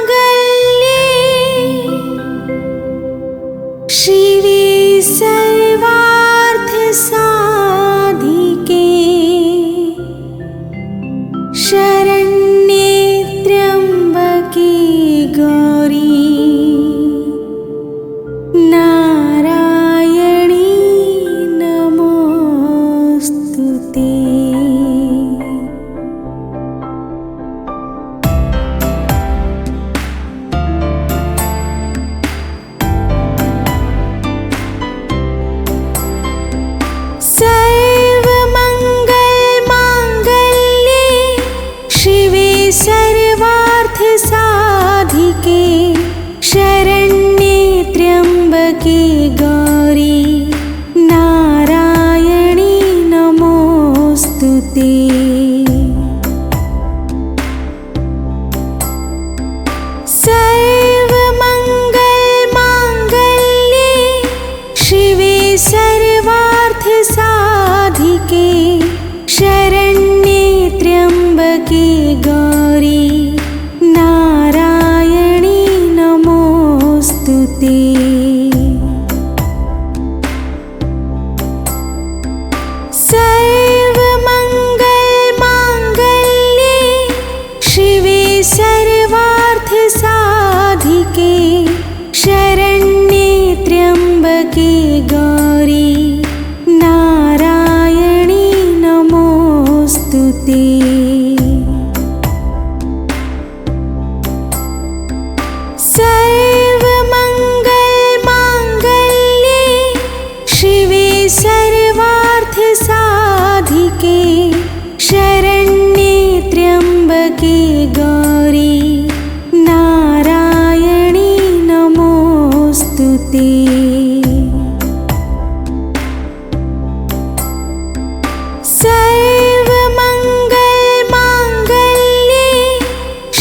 सर्वमंगलमांगल्ये शिवे सर्वार्थसाधिके शरण्ये त्र्यंबके गौरी नारायणी नमोस्तुते। सर्वमंगलमांगल्ये शिवे सर्वार्थसाधिके शरण्ये त्र्यंबके गौरी नारायणी नमोस्तुते। सर्वमंगलमांगल्ये शिवे सर्वार्थसाधिके शरण्ये त्र्यंबके गौरी नारायणी नमोस्तुते। सर्वमंगलमांगल्ये शिवे सर्वार्थसाधिके शरण्ये त्र्यंबके गौरी नारायणी नमोस्तुते। सर्वमंगलमांगल्ये शिवे सर्वार्थसाधिके शरण्ये त्र्यंबके गौरी नारायणी नमोस्तुते। सर्वमंगलमांगल्ये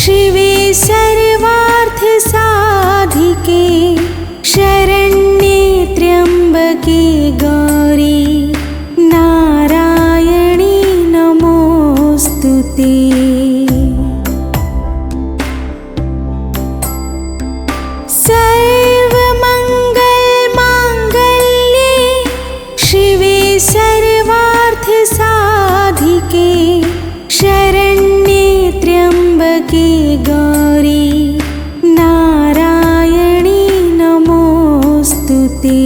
शिवे सर्वार्थसाधिके शरण्ये त्र्यंबके गौरी नारायणी नमोस्तुते। सर्वमंगलमांगल्ये शिवे सर्वार्थसाधिके शरण्ये त्र्यंबके गौरी नारायणी नमोस्तुते।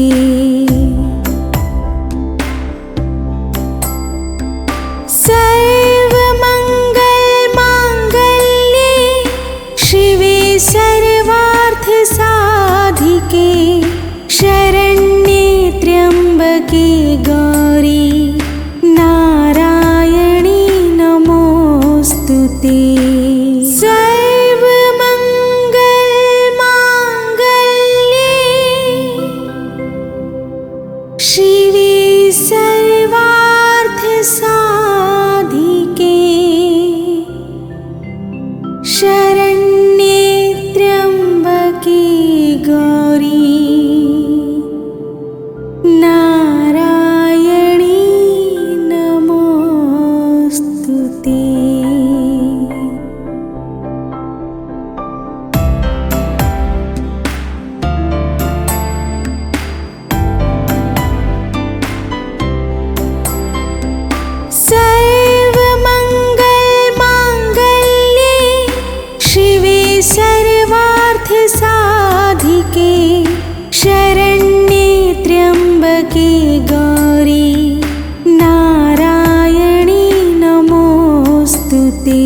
सर्वमंगलमांगल्ये शिवे सर्वार्थसाधिके शरण्ये त्र्यंबके गौरी नारायणी नमोस्तुते। सर्वमंगलमांगल्ये शिवे सर्वार्थसाधिके शरण्ये त्र्यंबके गौरी नारायणी नमोस्तुते। सर्वमंगलमांगल्ये शिवे सर्वार्थसाधिके शरण्ये त्र्यंबके गौरी नारायणी नमोस्तुते।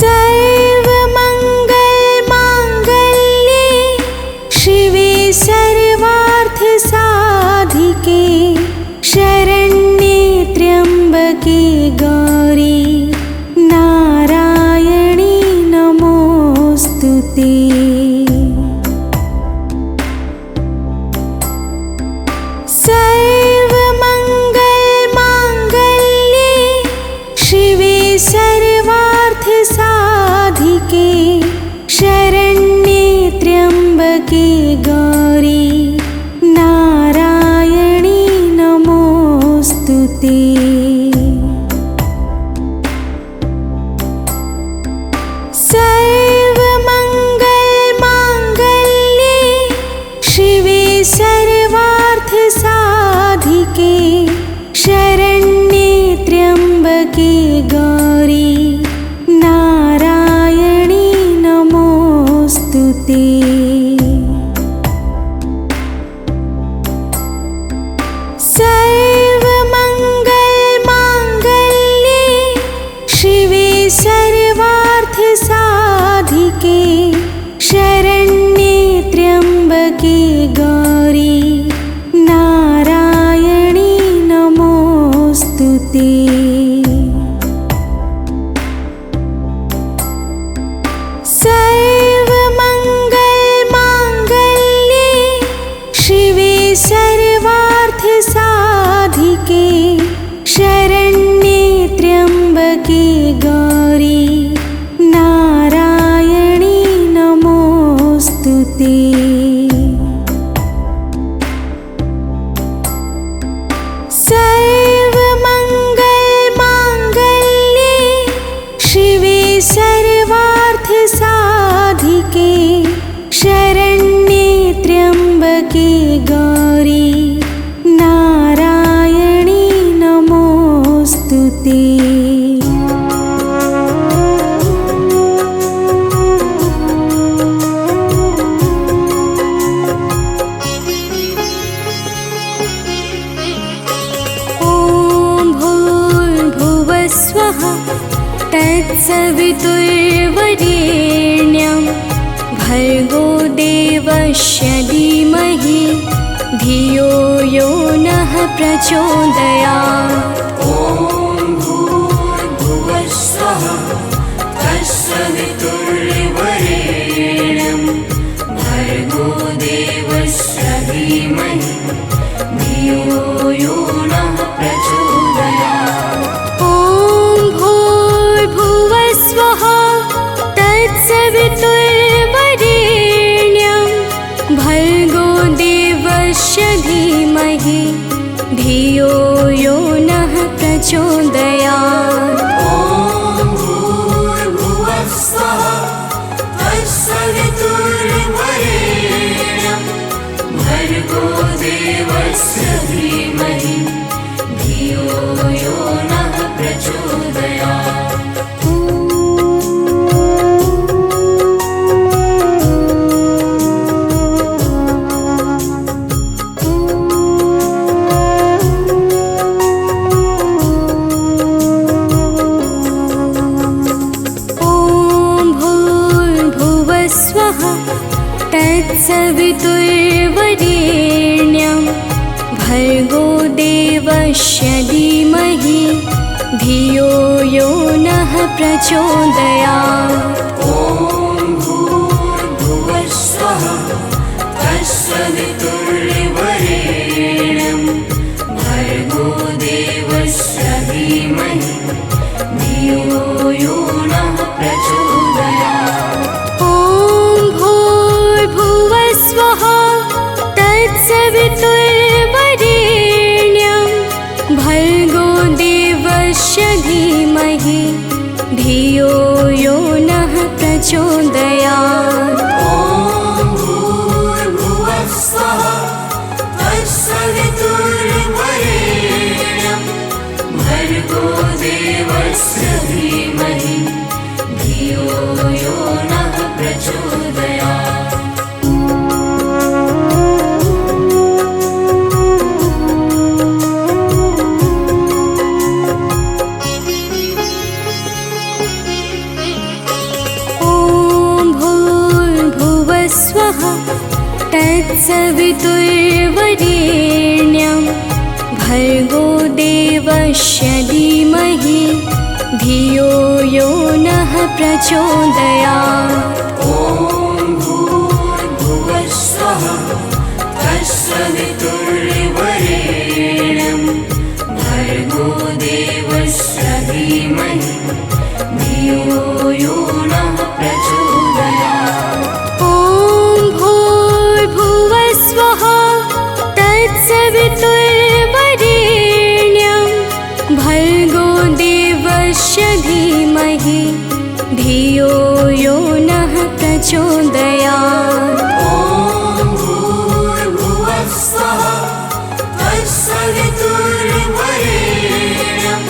सर्वमंगलमांगल्ये शिवे सर्वार्थसाधिके शरण्ये त्र्यंबके गौरी नारायणी नमोस्तुते। सर्वमंगलमांगल्ये शिवे सर्वार्थसाधिके शरण्ये त्र्यंबके गौरी नारायणी नमोस्तुते। भूर्भुवस्वः तत्सवितुर्वरेण्यं भर्गो देवस्य धीमहि धियो यो नः प्रचोदयात्। ॐ भूर्भुवस्वः तत्सवितुर्वरेण्यं भर्गो देवस्य धीमहि धियो यो नः प्रचोदयात्। ॐ भूर्भुवस्वः तत्सवितुर्वरेण्यं भर्गो देवस्य धीमहि धियो यो नः प्रचोदयात्। ॐ भूर्भुवस्वः तत्सवितुर्वरेण्यं भर्गो देवस्य धीमहि धियो यो नः प्रचोदयात्। तत्सवितुर्वरेण्यं भर्गो देवस्य धीमहि धियो यो नः प्रचोदयात्। ॐ भूर्भुवस्वः तत्सवितुर्वरेण्यं भर्गो देवस्य धीमहि धियो यो नः प्रचोदयात्। ॐ भूर्भुवस्वः तत्सवितुर्वरेण्यं भर्गो देवस्य धीमहि धियो यो नः प्रचोदयात्। ॐ भूर्भुवस्वः तत्सवितुर्वरेण्यं भर्गो देवस्य धीमहि धियो यो नः प्रचोदयात्। तत्सवितुर्वरेण्यं भर्गो देवस्य धीमहि धियो यो नः प्रचोदयात्। ॐ भूर्भुवस्वः तत्सवितुर्वरेण्यं भर्गो देवस्य धीमहि धियो यो नः प्रचोदयात्। ॐ भूर्भुवस्वः तत्सवितुर्वरेण्यं भर्गो देवस्य धीमहि धियो यो नः प्रचोदयात्। ॐ भूर्भुवस्वः तत्सवितुर्वरेण्यं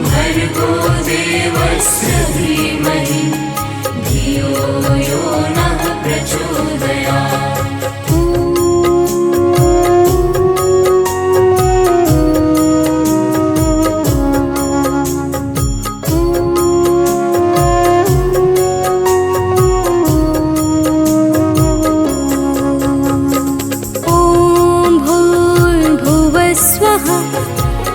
भर्गो देवस्य धीमहि धियो यो नः प्रचोदयात्।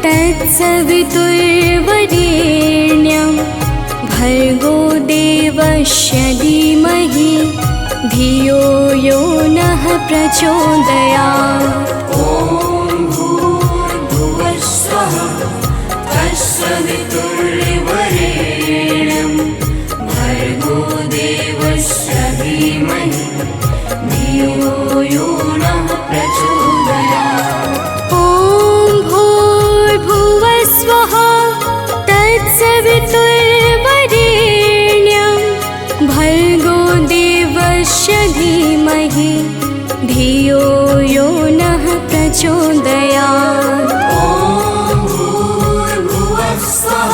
तत्सवितुर्वरेण्यं भर्गो देवस्य धीमहि धियो यो नः प्रचोदयात्। ॐ भूर्भुवस्वः तत्सवितुर्वरेण्यं भर्गो देवस्य धीमहि धियो यो नः प्रचोदयात्। ॐ भूर्भुवस्वः तत्सवितुर्वरेण्यं भर्गो देवस्य धीमहि धियो यो नः प्रचोदयात्। ॐ भूर्भुवस्वः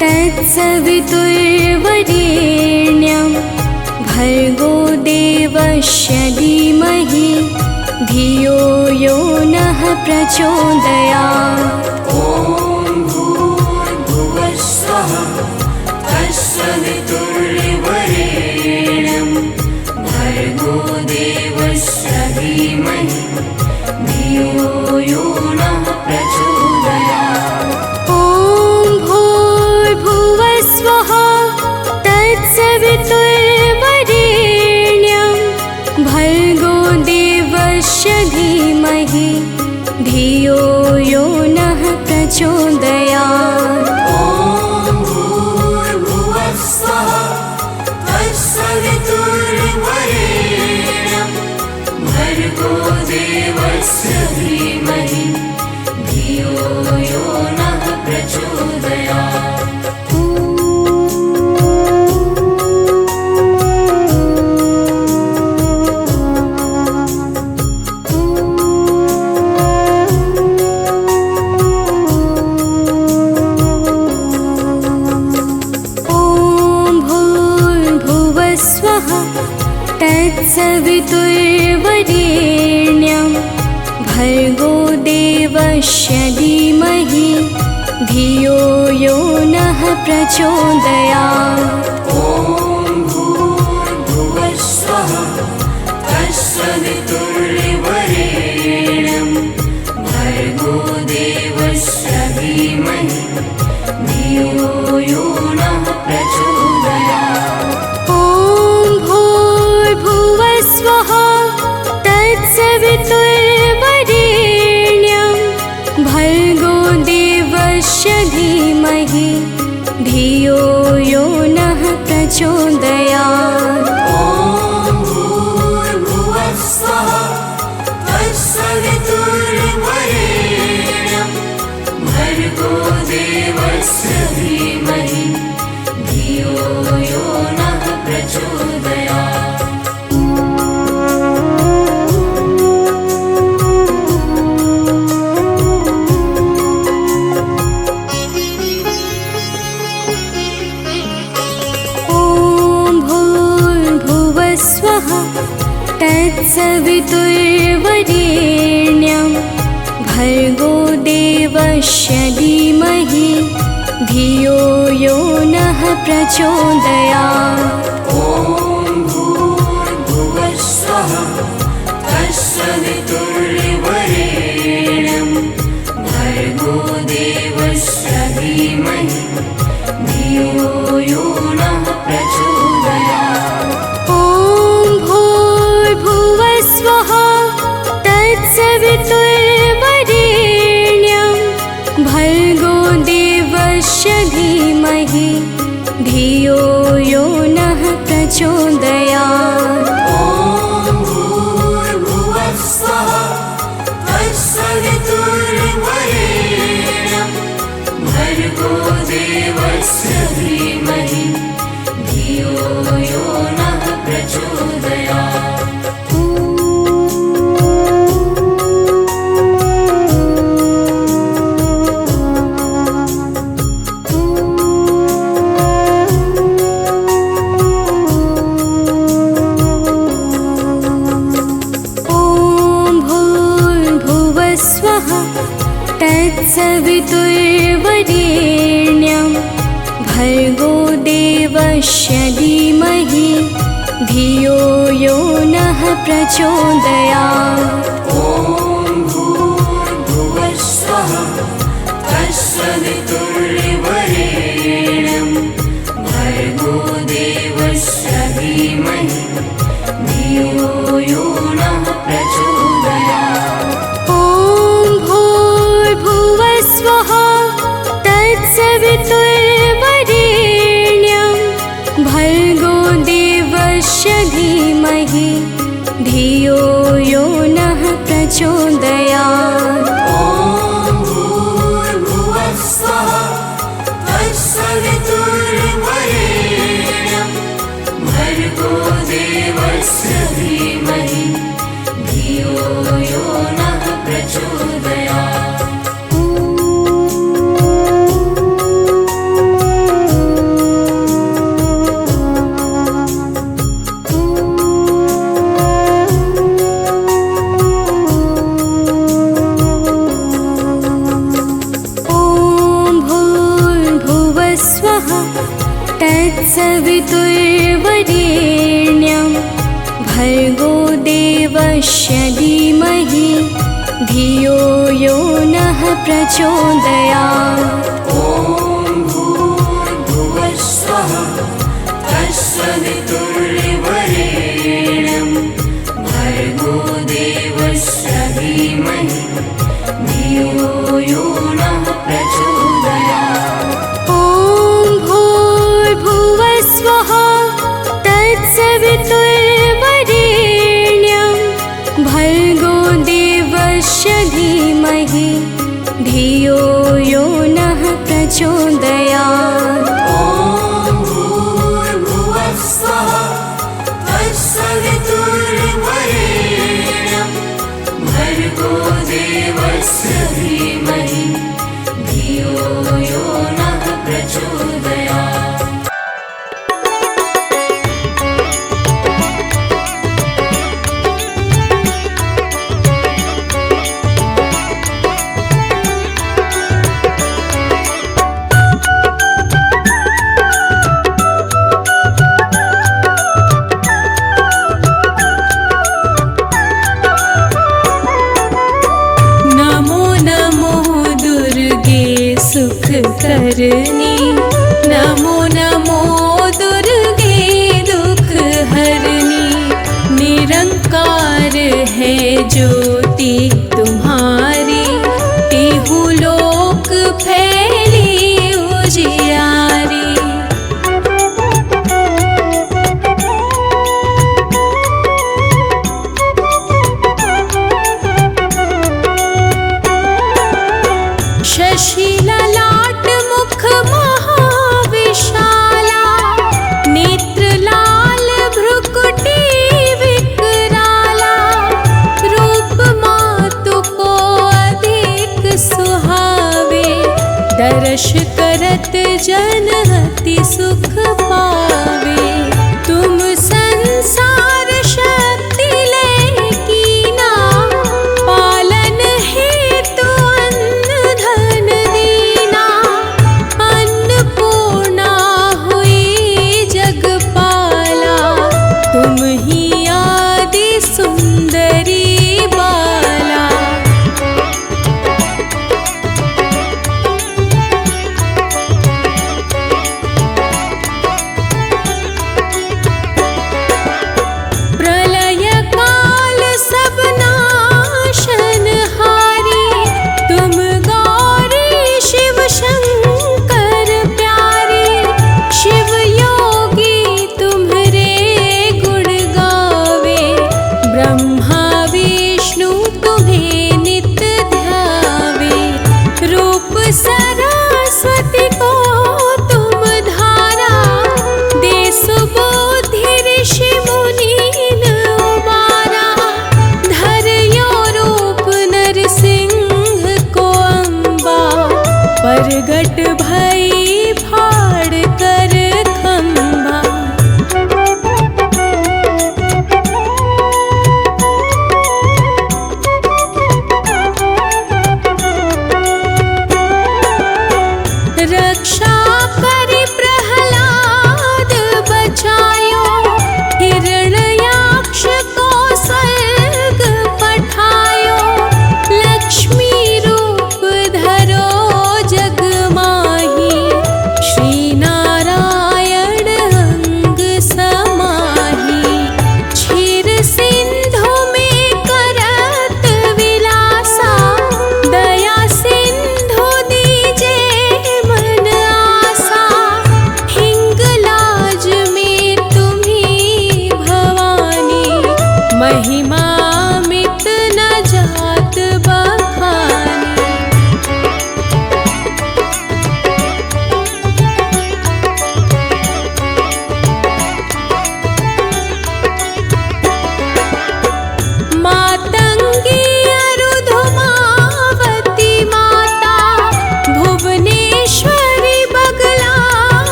तत्सवितुर्वरेण्यं भर्गो देवस्य धीमहि धियो यो नः प्रचोदयात्। ॐ भूर्भुवः स्वः तत्सवितुर्वरेण्यं भर्गो देवस्य धीमहि धियो यो नः प्रचोदयात्। तत्सवितुर्वरेण्यं भर्गो देवस्य धीमहि धियो यो नः प्रचोदयात्। ॐ भूर्भुवः स्वः तत्सवितुर्वरेण्यं भर्गो देवस्य धीमहि धियो यो नः प्रचोदयात्। तत्सवितुर्वरेण्यं भर्गो देवस्य धीमहि धियो यो नः प्रचोदयात्। ॐ भूर्भुवः स्वः तत्सवितुर्वरेण्यं भर्गो देवस्य धीमहि धियो यो नः प्रचोदयात्। तत्सवितुर्वरेण्यं भर्गो देवस्य धीमहि धियो यो नः प्रचोदयात्। ॐ भूर्भुवः स्वः तत्सवितुर्वरेण्यं भर्गो देवस्य धीमहि धियो यो नः प्रचोदयात्। तत्सवितुर्वरेण्यं भर्गो देवस्य धीमहि धियो यो नः प्रचोदयात्। ॐ भूर्भुवः स्वः तत्सवितुर्वरेण्यं भर्गो देवस्य धीमहि धियो यो नः प्रचोदयात्। ॐ भूर्भुवः स्वः तत्सवितुर्वरेण्यं भर्गो देवस्य धीमहि धियो यो नः प्रचोदयात्। ॐ भूर्भुवः स्वः तत्सवितुर्वरेण्यं भर्गो देवस्य धीमहि धियो यो नः प्रचोदयात्। तत्सवितुर्वरेण्यं भर्गो देवस्य धीमहि धियो यो नः प्रचोदयात्। ॐ भूर्भुवः स्वः तत्सवितुर्वरेण्यं भर्गो देवस्य धीमहि धियो यो नः प्रचोदयात्। ॐ भूर्भुवः स्वः तत्सवितुर्वरेण्यं भर्गो देवस्य धीमहि धियो यो नः प्रचोदयात्। ॐ भूर्भुवः स्वः तत्सवितुर्वरेण्यं भर्गो देवस्य धीमहि धियो यो नः प्रचोदयात्। तत्सवितुर्वरेण्यं भर्गो देवस्य धीमहि धियो यो नः प्रचोदयात्। ॐ भूर्भुवः स्वः तत्सवितुर्वरेण्यं भर्गो देवस्य धीमहि धियो यो नः प्रचोदयात्। ॐ भूर्भुवः स्वः तत्सवितुर्वरेण्यं भर्गो देवस्य धीमहि धियो यो नः प्रचोदयात्। ॐ भूर्भुवः स्वः तत्सवितुर्वरेण्यं भर्गो देवस्य धीमहि धियो यो नः प्रचोदयात्। करनी नमो नमो दुर्गे दुख हरनी। निरंकार है ज्योति तुम्हारी तिहु लोक फैली उजियारी। शशि ललाट मुख महाविशाला नेत्र लाल भ्रुकुटी विकराला। रूप मातु को अधिक सुहावे दर्श करत जन अति सुख पावे। तुम संसार शक्ति लेकी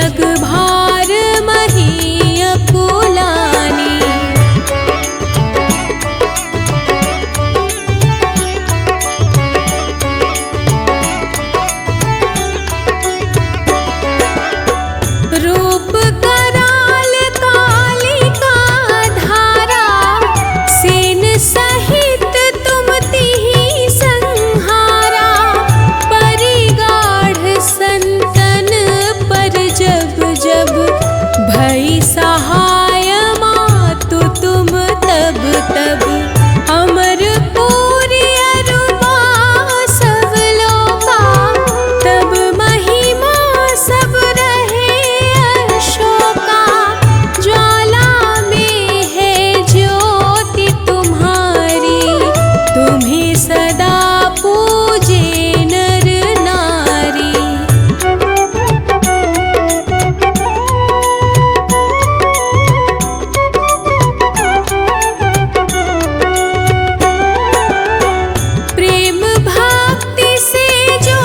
जग भार मही अकुलानी। रूप कराल कालिका धारा, सेन सहित तुम तिहि संहारा। परिगाढ़ संतन पर जब जब भई सहाय मातु तुम तब तब। अमर पूरी अरुबा सब लोका, तब महिमा सब रहे अशोका। ज्वाला में है ज्योति तुम्हारी, तुम्हें सदा पूजे नर नारी। प्रेम भक्ति से जो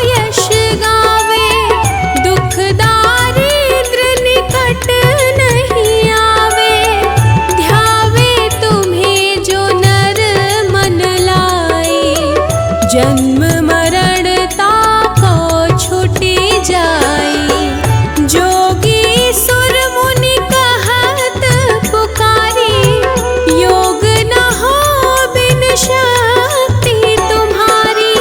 यश गावे, दुख दारिद्र निकट नहीं आवे। ध्यावे तुम्हें जो नर मन लाए, जन्म मरण ताको छूटी जाए। जोगी सुर मुनि कहत पुकारी, योग न हो बिन शक्ति तुम्हारी।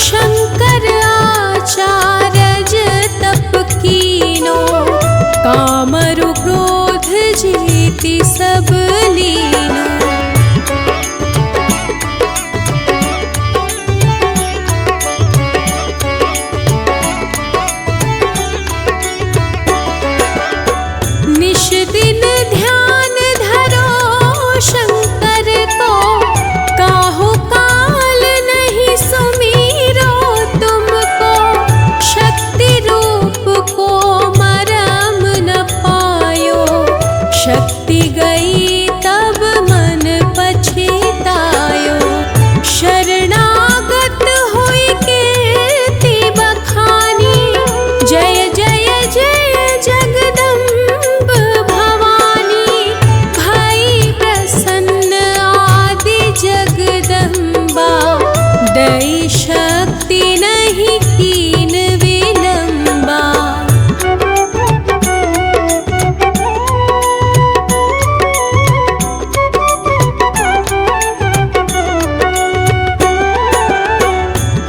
शंकर आचार्य तप कीनो, कामरु क्रोध जीति सब लीनो। निश दिन ध्यान धरो शंकर को, काहू काल नहीं सुमीरो तुमको। शक्ति रूप को मरम न पायो, शक्ति गई तब मन पछतायो। शरणागत हुई कीर्ति बखानी, जय जय जय जगदम्ब भवानी। भई प्रसन्न आदि जगदम्बा, दई शक्ति नहीं कीन विलंबा।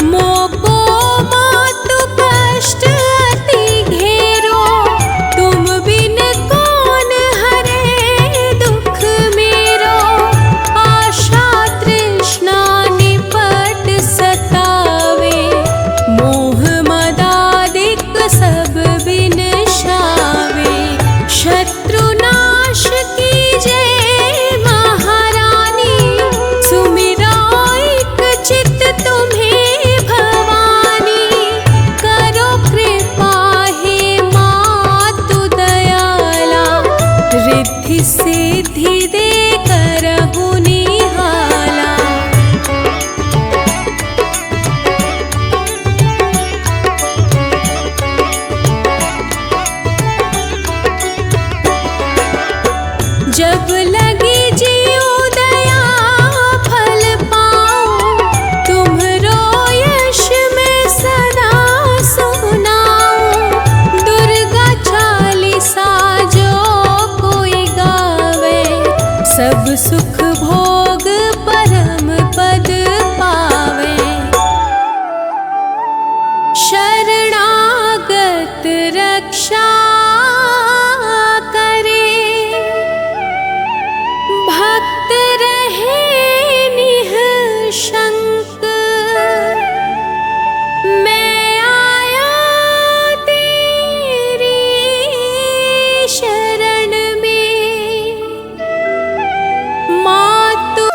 मोको मातु कष्ट अति घेरो, तुम बिन कौन हरे दुख मेरो। आशा तृष्णा निपट सतावे, मोह मदादिक सब बिनशावे। शत्रुनाश कीजय महारानी, सुमिरो एक चित तुम्हें भवानी। करो कृपा हे मातु दयाला, रिद्धि सिद्धि दे करहु निहाला। जब लगी जियो दया फल पाओ, तुम्हरो यश में सदा सुनाऊं। दुर्गा चालीसा जो कोई गावे, सब सुख भोग परम पद पावे। शरणागत रक्षा करे, भक्त रहे निःशंक। मैं आया तेरी शरण में, मातु।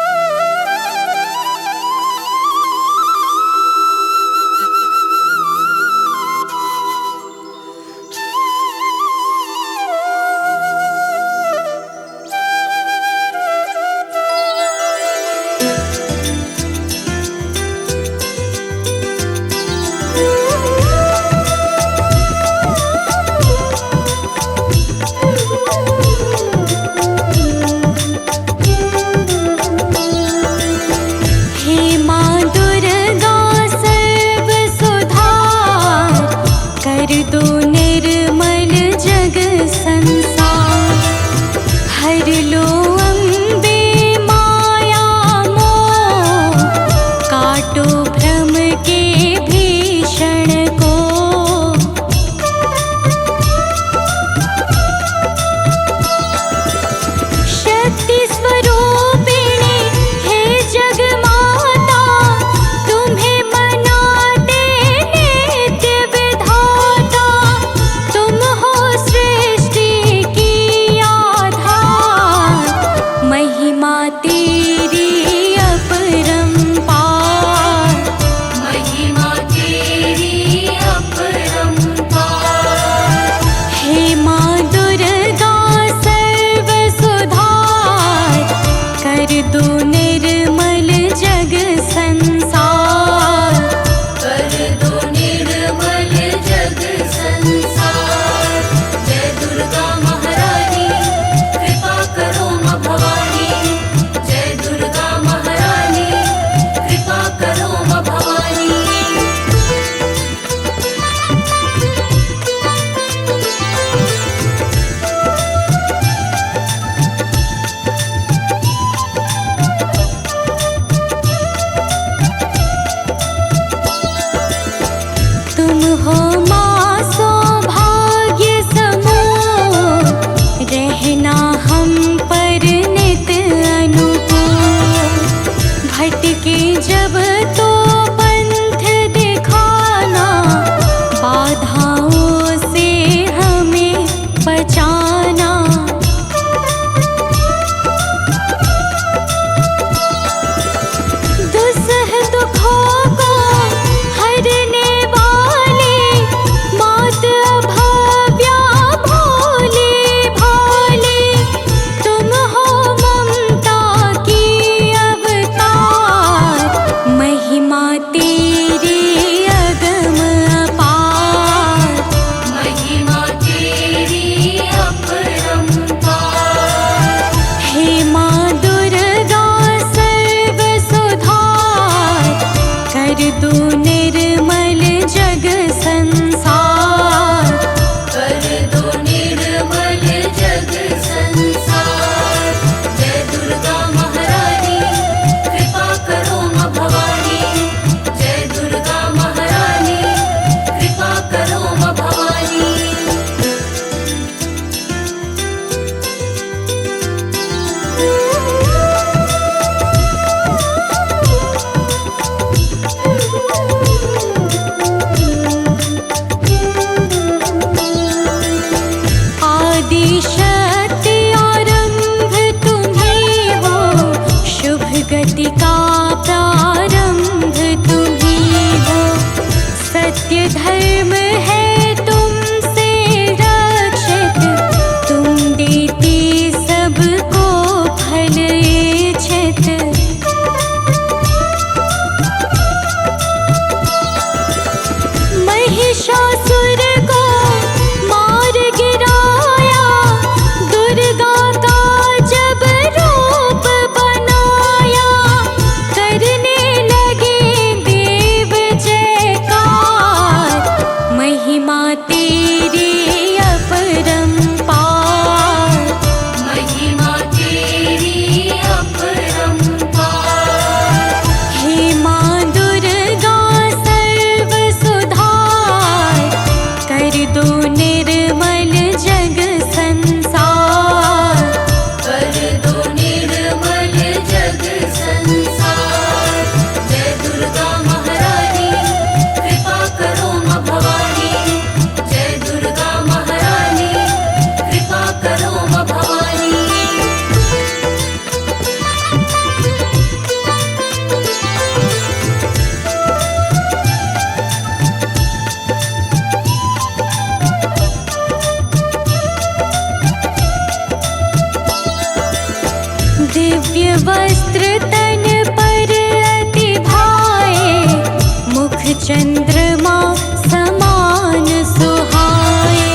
चंद्रमा समान सुहाए।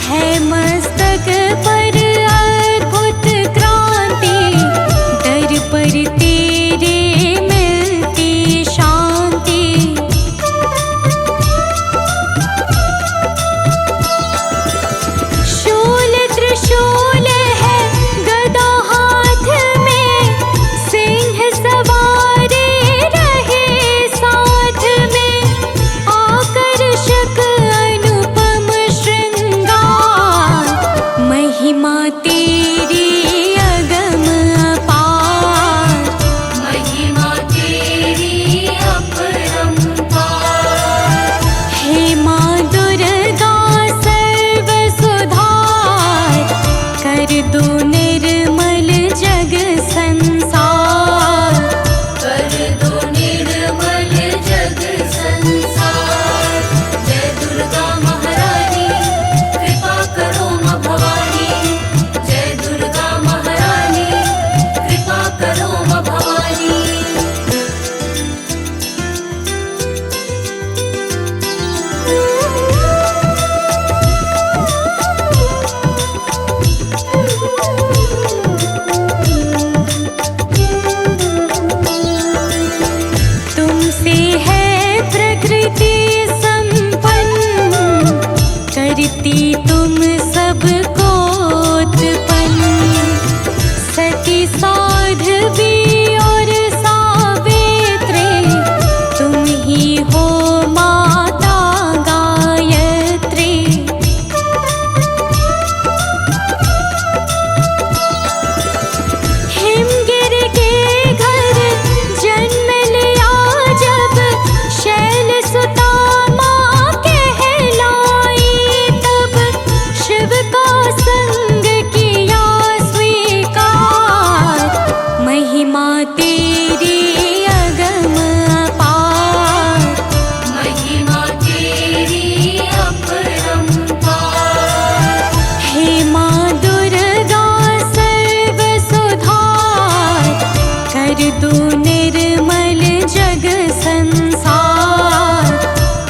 है मस्तक पर अद्भुत क्रांति, दर पर तेरे मिलती शांति। शूल त्रिशूल है गदा हाथ में, सिंह सवारे रहे साथ में। आकर्षक अनुपम श्रृंगार, महिमा तेरी अगम अपार। महिमा तेरी अपरंपार। हे माँ दुर्गा सर्व सुधार, कर दो निर्मल जग संसार। कर दो निर्मल जग संसार। जय दुर्गा महारानी कृपा करो माँ भवानी। जय दुर्गा महारानी कृपा करो माँ भवानी। तुमसे है प्रकृति संपन्न, करती तुम सबको उत्पन्न। सती साध्वी और सावित्री, तुम ही हो माता गायत्री। हिमगिर के घर जन्म लिया जब, शैल सुता माँ कहलाई तब। शिव का संग किया स्वीकार, महिमा तेरी अगम अपार। महिमा तेरी अपरंपार। हे माँ दुर्गा सर्व सुधार, कर दो निर्मल जग संसार।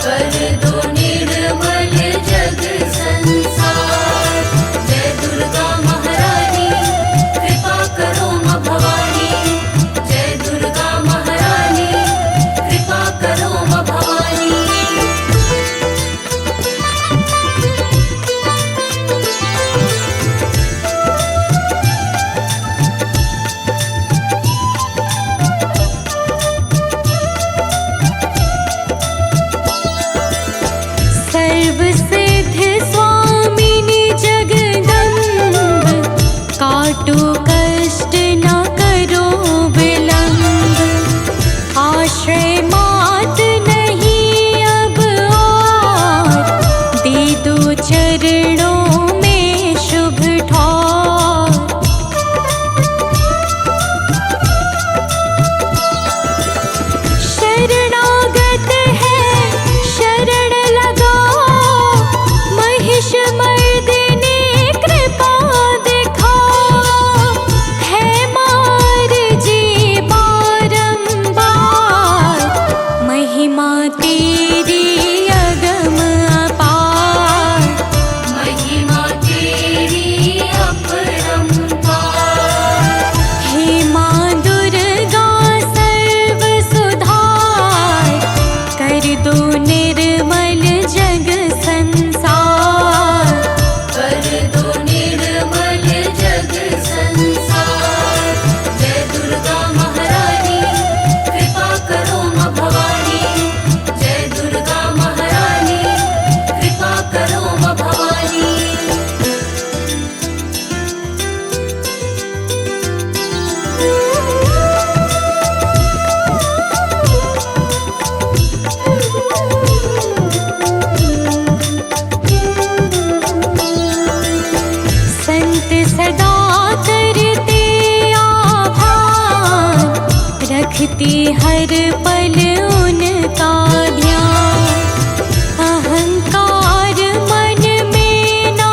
कर दो निर्मल जग संसार। जय दुर्गा महारानी कृपा करो माँ भवानी। जय दुर्गा महारानी कृपा करो माँ भवानी। सर्व सिद्ध स्वामिनी जगदम्ब, काटो कष्ट न करो विलंब। आश्रय मात नहीं अब और, दे दो चरणों में शुभ ठौर। शरणागत है शरण लगाओ, महिष मर्दिनी कृपा दिखाओ। है मार जी बारंबार, महिमा तेरी अगम अपार। महिमा तेरी अपरंपार। हे माँ दुर्गा सर्व सुधार, कर दो निर्मल जग संसार। कर दो निर्मल जग संसार। जय दुर्गा महारानी कृपा करो माँ भवानी। जय दुर्गा महारानी कृपा करो माँ भवानी। संत सदा करते आभार, रखती हर पल उनका ध्यान। अहंकार मन में ना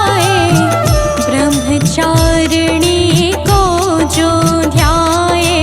आए, ब्रह्मचारिणी को जो ध्याए।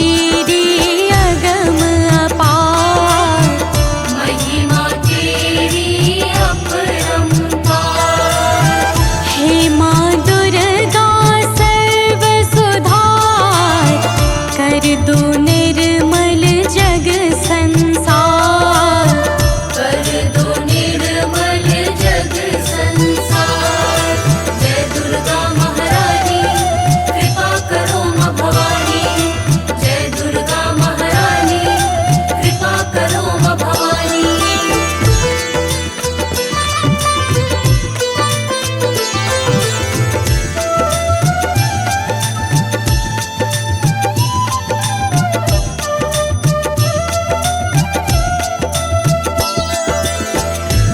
तेरी अगम अपार, महिमा तेरी अपरंपार। हे माँ दुर्गा सर्व सुधार, कर दो निर्मल जग संसार, कर दो निर्मल जग संसार। जय दुर्गा महारानी कृपा करो माँ भवानी, जय दुर्गा महारानी कृपा करो माँ भवानी।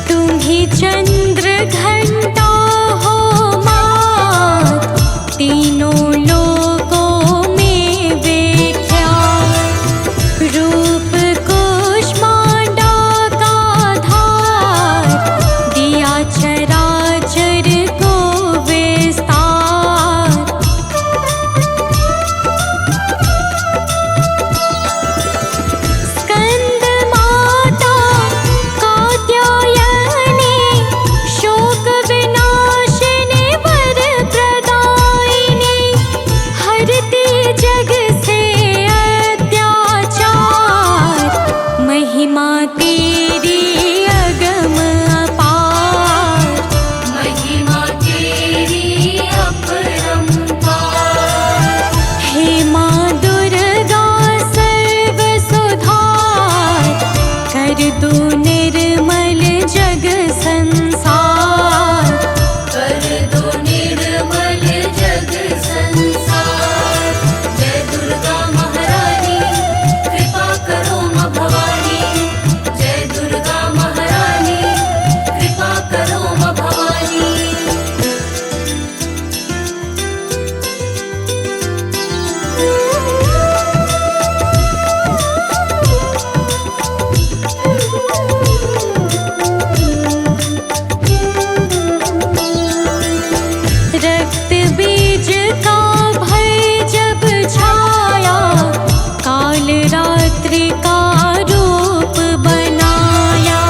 तुम्ही चंद्र घंटा हो माँ, तीनों लोकों में विख्यात। रूप कुष्मांडा का धार, दिया चराचर को विस्तार। स्कंद माता कात्यायनी, शोक विनाशिनी वर प्रदायिनी, हरती जग से अत्याचार, महिमा तेरी अगम अपार, महिमा तेरी अपरंपार। हे माँ दुर्गा सर्व सुधार, कर दो निर्मल जग संसार, कर दो निर्मल जग संसार। जय दुर्गा महारानी कृपा करो माँ भवानी, जय दुर्गा महारानी कृपा करो माँ भवानी। रक्त बीज का भय जब छाया, काल रात्रि का रूप बनाया।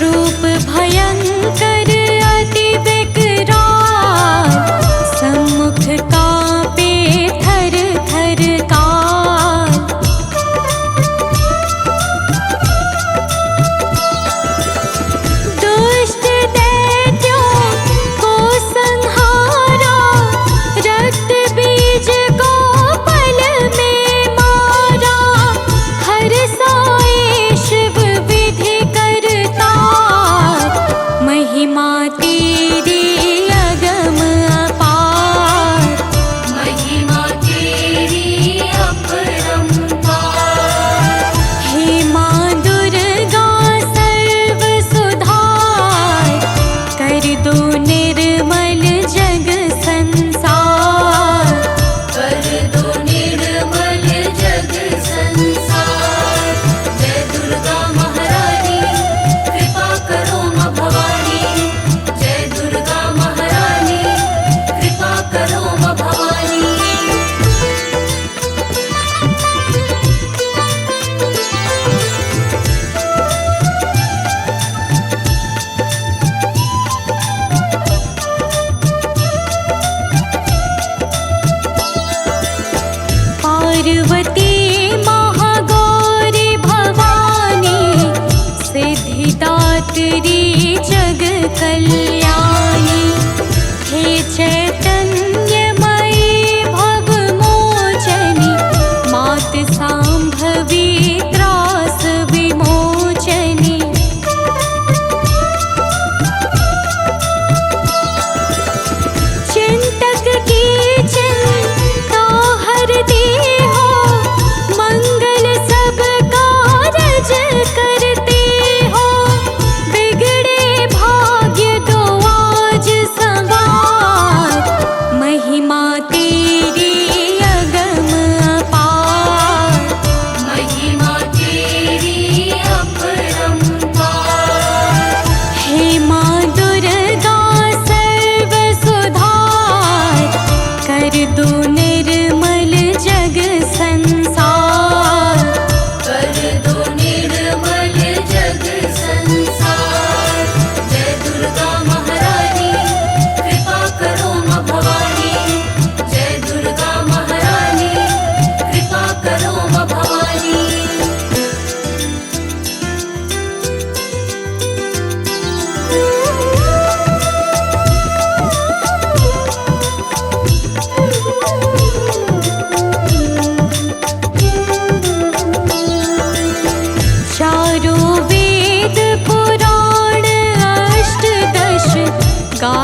रूप भयंकर अति विकराल, सम्मुख कांपे थर थर काल। दुष्ट दैत्यों को संहारा, रक्त बीज को पल में मारा। हर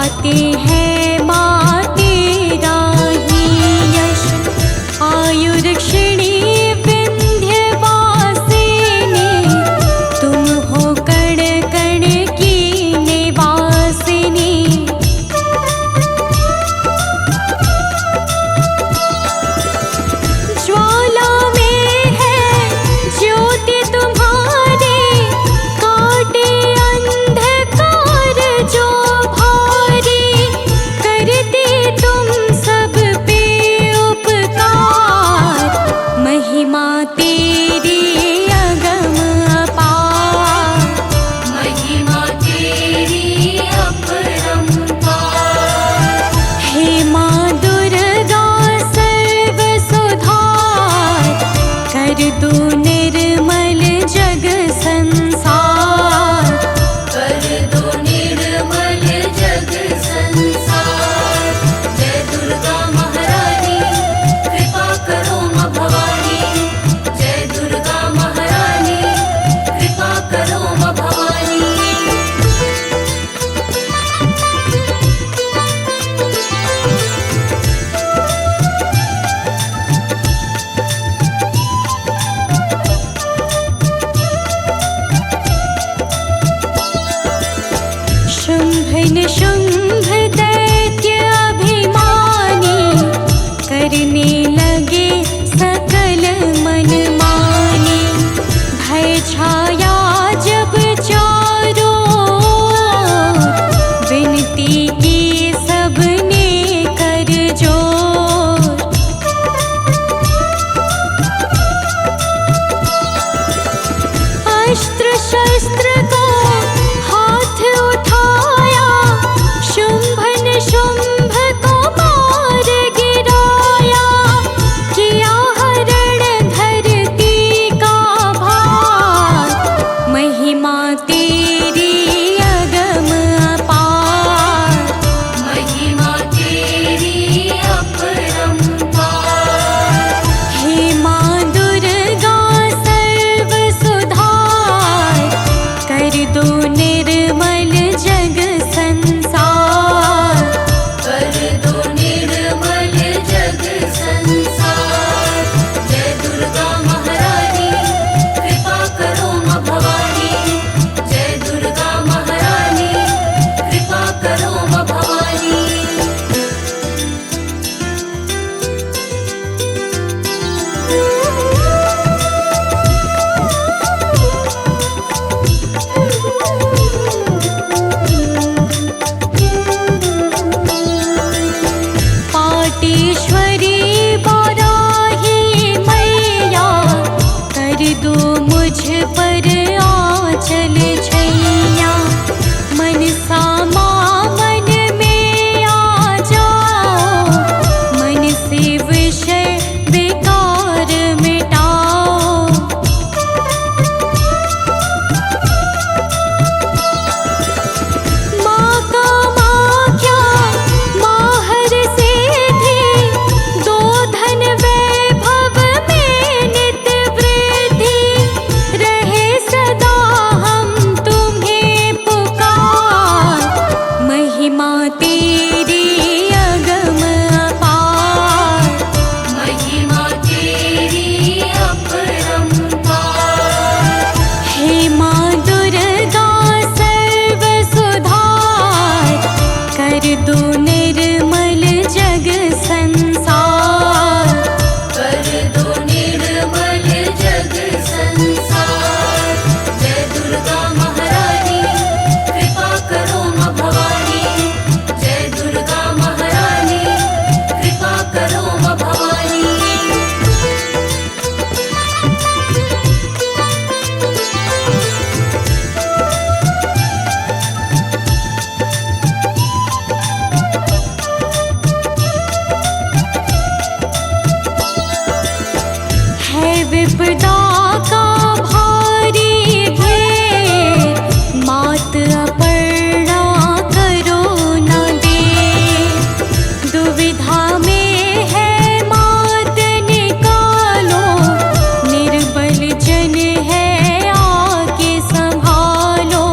गाते हैं माँ तेरा ही यश। आयुर्क्षिणी विंध्यवासिनी, तुम हो कण कण की निवासिनी। ज्वाला में है ज्योति तुम्हारी, काटे अंधकार जो भारी। करती तुम सब पे उपकार, महिमा तेरी अगम अपार। महिमा तेरी अपरंपार। हे माँ दुर्गा सर्व सुधार, कर दो निर्मल जग संसार। कर दो निर्मल जग संसार। जय दुर्गा महारानी कृपा करो माँ भवानी। जय दुर्गा महारानी कृपा करो माँ भवानी। शुंभ निशुंभ दैत्य अभिमानी, करने लगे सकल मनमानी। भय छाया जब चारों ओर, विनती की सबने कर जोर। अस्त्र शस्त्र को हाथ उठाया, शुंभ निशुंभ को मार गिराया। किया हरण धरती का भार, महिमा तेरी अगम अपार। महिमा तेरी अपरंपार। हे माँ दुर्गा सर्व सुधार, कर दो निर्मल जग संसार। कर दो निर्मल जग संसार। जय दुर्गा महारानी कृपा करो माँ भवानी। जय दुर्गा महारानी कृपा करो माँ भवानी। पाटेश्वरी बाराही मैया, कर दो मुझ पर आंचल छैया। मनसा माँ मन में आ जाओ, मन से विषय विकार मिटाओ। माँ कामाख्या माहर से थी, दो धन वैभव में नित वृद्धि। रहे सदा हम तुम्हें पुकार, महिमा तेरी अगम अपार। महिमा तेरी अपरंपार। हे माँ दुर्गा सर्व सुधार, कर दो निर्मल जग संसार। कर दो निर्मल जग संसार। जय दुर्गा महारानी कृपा करो माँ भवानी। जय दुर्गा महारानी कृपा करो माँ भवानी। है विपदा का भारी घेर, मात अपर्णा करो न देर। दुविधा में है मात निकालो, निर्बल जन है आके संभालो।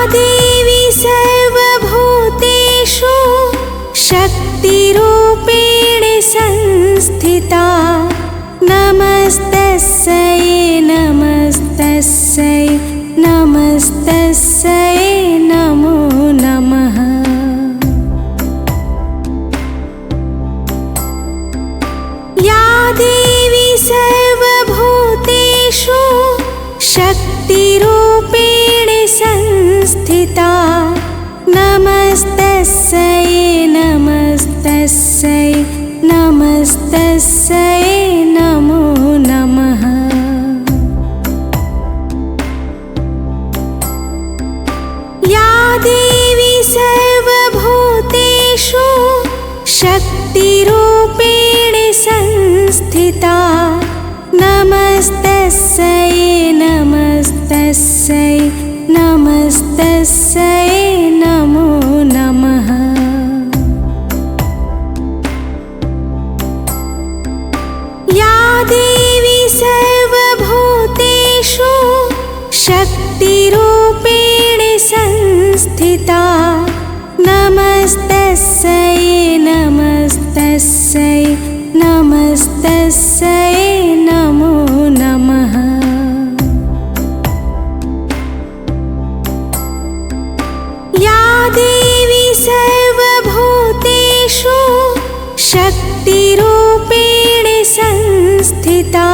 देवी सर्वभूतेषु शक्तिरूपेण संस्थिता नमस्तस्यै नमस्तस्यै नमस्तस्यै नमो नमः। या देवी सर्वभूतेषु शक्तिरूपेण संस्थिता नमस्तस्यै नमस्तस्यै नमस्तस्यै नमो नमः। या देवी सर्वभूतेषु शक्तिरूपेण संस्थिता नमस्तस्यै नमस्तस्यै नमस्तस्यै नमो नमः। या देवी सर्वभूतेषु शक्तिरूपेण संस्थिता नमस्तस्यै नमस्तस्यै नमस्तस्यै नमो नमः। या देवी सर्वभूतेषु शक्तिरूपेण संस्थिता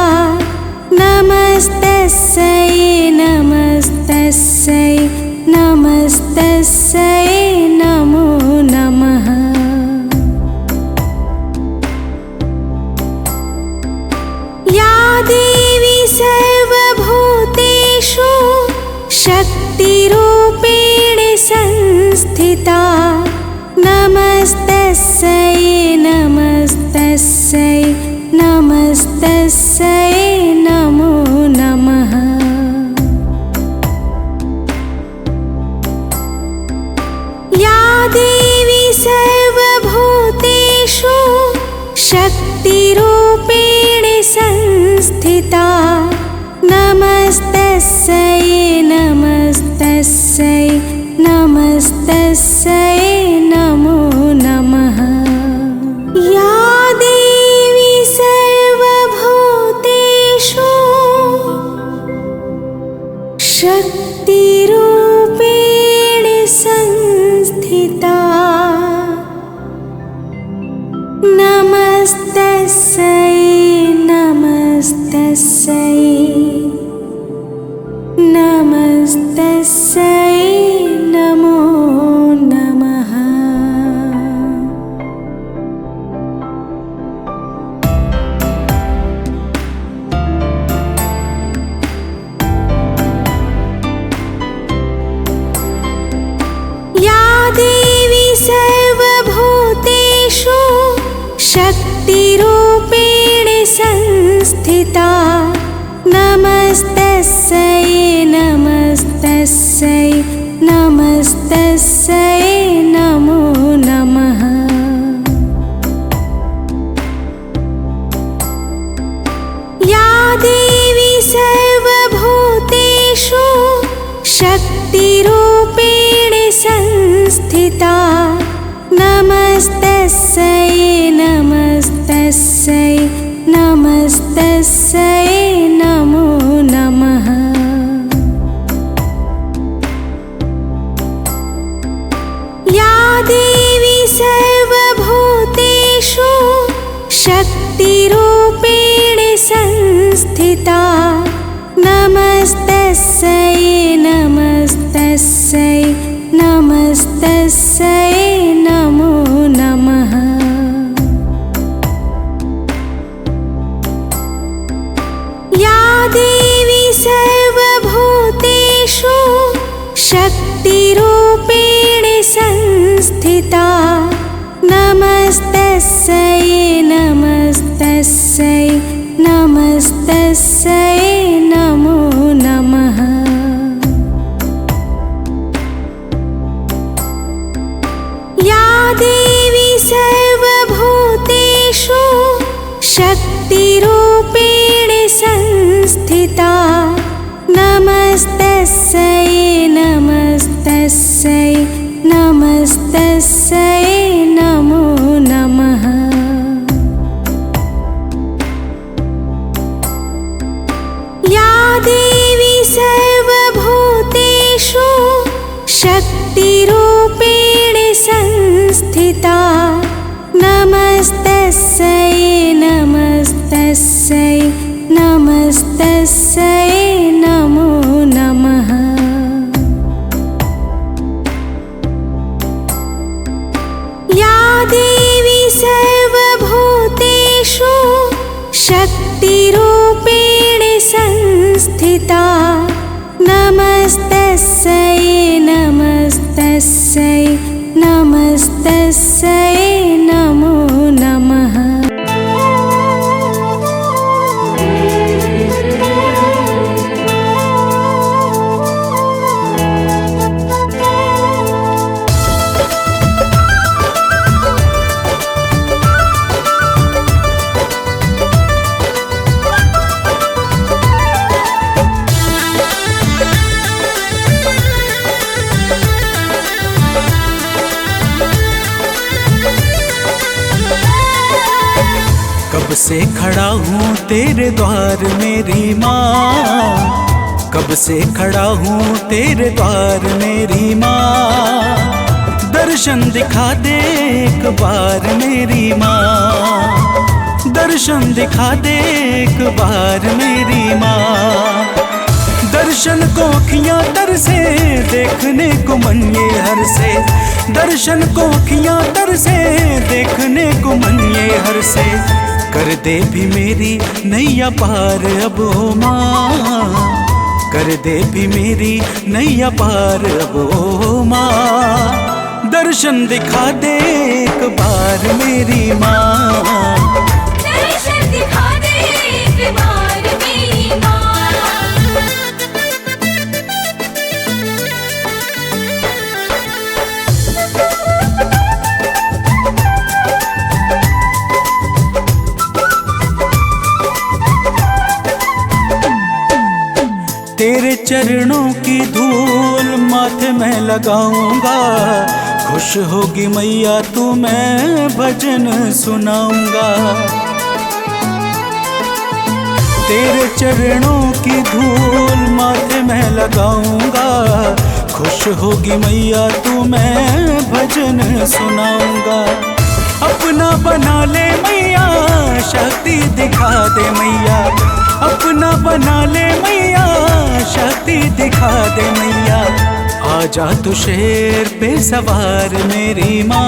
नमस्तस्यै नमस्तस्यै नमस्तस्यै नमो नमः। या देवी सर्वभूतेषु शक्तिरूपेण संस्थिता नमस्तस्यै नमस्तस्यै नमस्तस्यै नमो नमः। या देवी सर्वभूतेषु शक्तिरूपेण संस्थिता नमस्तस्यै नमस्तस्यै नमस्तस्यै नमो नमः। या देवी सर्वभूतेषु शक्तिरूपेण संस्थिता नमस्तस्यै नमस्तस्यै नमस्तस्यै नमो नमः। या देवी सर्वभूतेषु शक्तिरूपेण संस्थिता नमस्तस्यै नमस्तस्यै नमस्तस्यै नमो नमः। या देवी सर्वभूतेषु शक्तिरूपेण संस्थिता नमस्तस्यै नमस्तस्यै नमस्तस्यै नमो नमः। या देवी सर्वभूतेषु शक्तिरूपेण संस्थिता नमस्तस्यै नमस्तस्यै नमस्तस्यै नमो नमः। या देवी सर्वभूतेषु शक्तिरूपेण संस्थिता नमस्तस्यै नमस्तस्यै नमस्तस्यै नमो नमः। या देवी सर्वभूतेषु शक्तिरूपेण संस्थिता नमस्तस्यै नमस्तस्यै शक्तिरूपेण संस्थिता नमस्तस्यै नमस्तस्यै नमस्तस्यै नमो नमः। या देवी सर्वभूतेषु शक्तिरूपेण संस्थिता नमस्तस्यै नमस्तस्यै नमस्तस्यै नमो नमः। कब से खड़ा हूँ तेरे द्वार मेरी माँ, कब से खड़ा हूँ तेरे द्वार मेरी माँ। दर्शन दिखा दे एक बार मेरी माँ, दर्शन दिखा दे एक बार मेरी माँ। दर्शन को अखियाँ तरसे देखने को मन ये हर से, दर्शन को अखियाँ तरसे देखने को मन ये हर से। कर दे भी मेरी नैया पार अब ओ माँ, कर दे भी मेरी नैया पार अब ओ माँ। दर्शन दिखा दे एक बार मेरी माँ, दर्शन दिखा दे एक बार मेरी माँ। तेरे चरणों की धूल माथे में लगाऊंगा, खुश होगी मैया तू मैं भजन सुनाऊंगा। तेरे चरणों की धूल माथे में लगाऊंगा, खुश होगी मैया तू मैं भजन सुनाऊंगा। अपना बना ले मैया शक्ति दिखा दे मैया, अपना बना ले मैया शक्ति दिखा दे मैया। आजा तू शेर पे सवार मेरी माँ,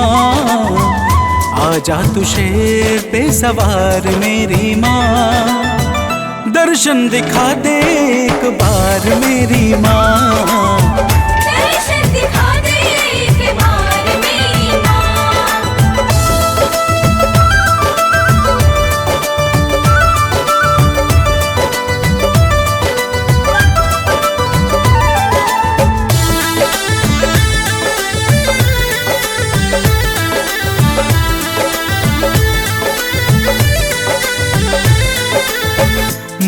आजा तू शेर पे सवार मेरी माँ। दर्शन दिखा दे एक बार मेरी माँ, दर्शन दिखा दे एक बार मेरी माँ।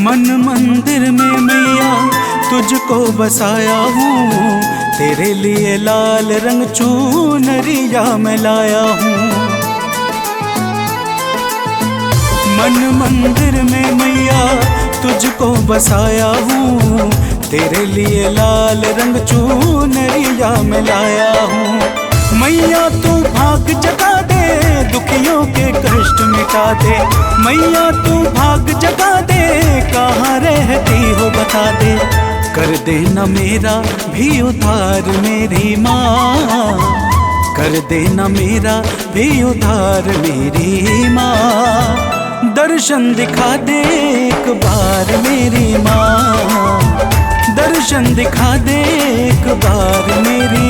मन मंदिर में मैया तुझको बसाया हूँ, तेरे लिए लाल रंग चुनरिया में लाया हूँ। मन मंदिर में मैया तुझको बसाया हूँ, तेरे लिए लाल रंग चुनरिया में लाया हूँ। मैया तू भाग जगा दे दुखियों के कष्ट मिटा दे, मैया तू भाग जगा दे कहाँ रहती हो बता दे। कर देना मेरा भी उद्धार मेरी माँ, कर देना मेरा भी उद्धार मेरी माँ। दर्शन दिखा दे एक बार मेरी माँ, दर्शन दिखा दे एक बार मेरी